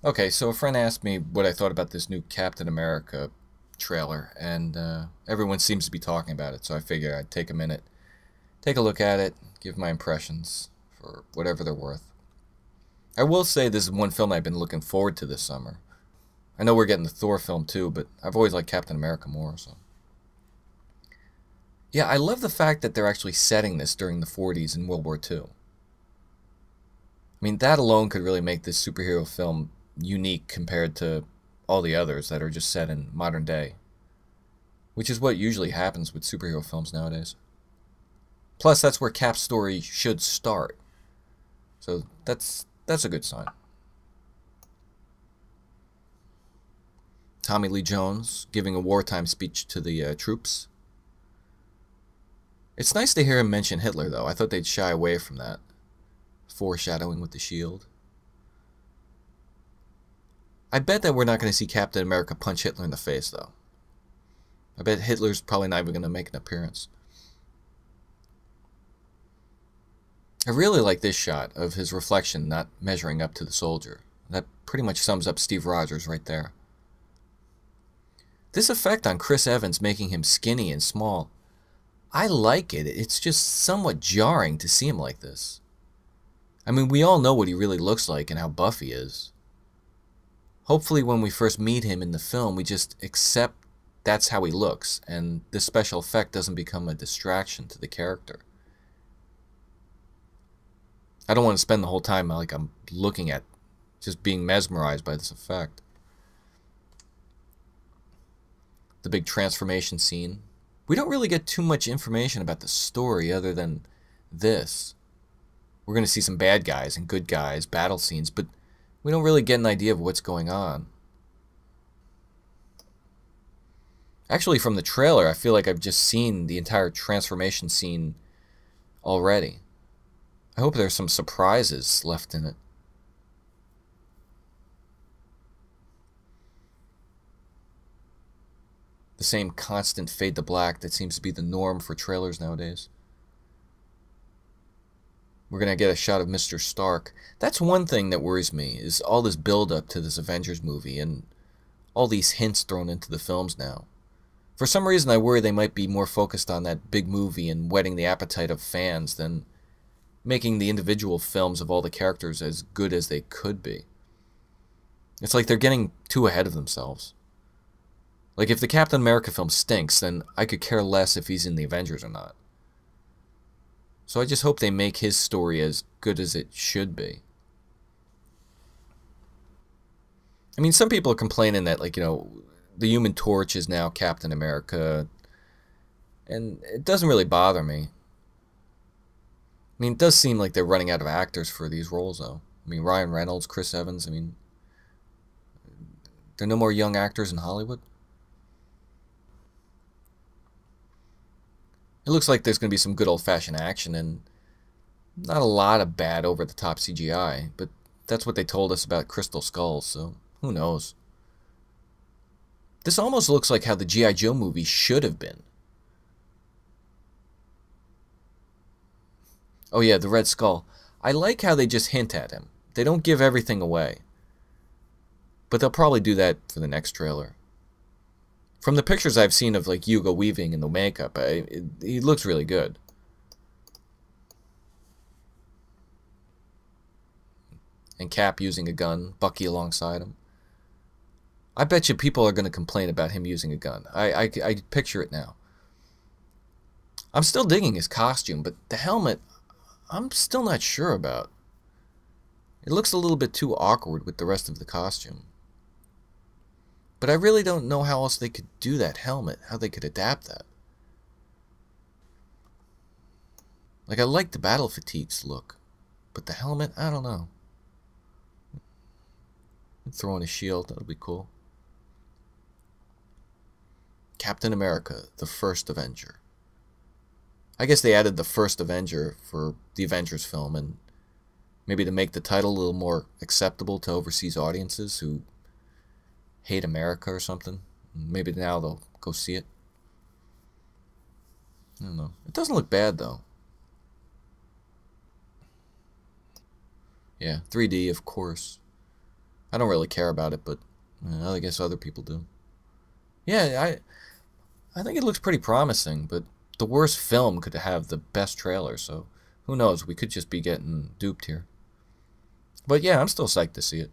Okay, so a friend asked me what I thought about this new Captain America trailer, and everyone seems to be talking about it, so I figured I'd take a minute, take a look at it, give my impressions for whatever they're worth. I will say this is one film I've been looking forward to this summer. I know we're getting the Thor film too, but I've always liked Captain America more, so. Yeah, I love the fact that they're actually setting this during the 40s and World War II. I mean, that alone could really make this superhero film unique compared to all the others that are just set in modern day, which is what usually happens with superhero films nowadays. Plus, that's where Cap's story should start, so that's a good sign. Tommy Lee Jones giving a wartime speech to the troops. It's nice to hear him mention Hitler, though. I thought they'd shy away from that. Foreshadowing with the shield. I bet that we're not going to see Captain America punch Hitler in the face, though. I bet Hitler's probably not even going to make an appearance. I really like this shot of his reflection not measuring up to the soldier. That pretty much sums up Steve Rogers right there. This effect on Chris Evans making him skinny and small, I like it. It's just somewhat jarring to see him like this. I mean, we all know what he really looks like and how buff he is. Hopefully when we first meet him in the film, we just accept that's how he looks, and this special effect doesn't become a distraction to the character. I don't want to spend the whole time like I'm looking at, just being mesmerized by this effect. The big transformation scene. We don't really get too much information about the story other than this. We're going to see some bad guys and good guys, battle scenes, but we don't really get an idea of what's going on. Actually, from the trailer, I feel like I've just seen the entire transformation scene already. I hope there's some surprises left in it. The same constant fade to black that seems to be the norm for trailers nowadays. We're going to get a shot of Mr. Stark. That's one thing that worries me, is all this build-up to this Avengers movie and all these hints thrown into the films now. For some reason, I worry they might be more focused on that big movie and whetting the appetite of fans than making the individual films of all the characters as good as they could be. It's like they're getting too ahead of themselves. Like, if the Captain America film stinks, then I could care less if he's in the Avengers or not. So I just hope they make his story as good as it should be. I mean, some people are complaining that, like, the Human Torch is now Captain America, and it doesn't really bother me. I mean, it does seem like they're running out of actors for these roles, though. I mean, Ryan Reynolds, Chris Evans, I mean, there are no more young actors in Hollywood? It looks like there's going to be some good old-fashioned action and not a lot of bad over-the-top CGI, but that's what they told us about Crystal Skulls, so who knows. This almost looks like how the G.I. Joe movie should have been. Oh yeah, the Red Skull. I like how they just hint at him. They don't give everything away. But they'll probably do that for the next trailer. From the pictures I've seen of like Hugo Weaving and the makeup, he looks really good. And Cap using a gun, Bucky alongside him. I bet you people are going to complain about him using a gun. I picture it now. I'm still digging his costume, but the helmet, I'm still not sure about. It looks a little bit too awkward with the rest of the costume. But I really don't know how else they could do that helmet, how they could adapt that. Like, I like the battle fatigues look, but the helmet, I don't know. Throw in a shield, that'll be cool. Captain America, the First Avenger. I guess they added the First Avenger for the Avengers film, and maybe to make the title a little more acceptable to overseas audiences who hate America or something. Maybe now they'll go see it. I don't know. It doesn't look bad, though. Yeah, 3D, of course. I don't really care about it, but I guess other people do. Yeah, I think it looks pretty promising, but the worst film could have the best trailer, so who knows? We could just be getting duped here. But yeah, I'm still psyched to see it.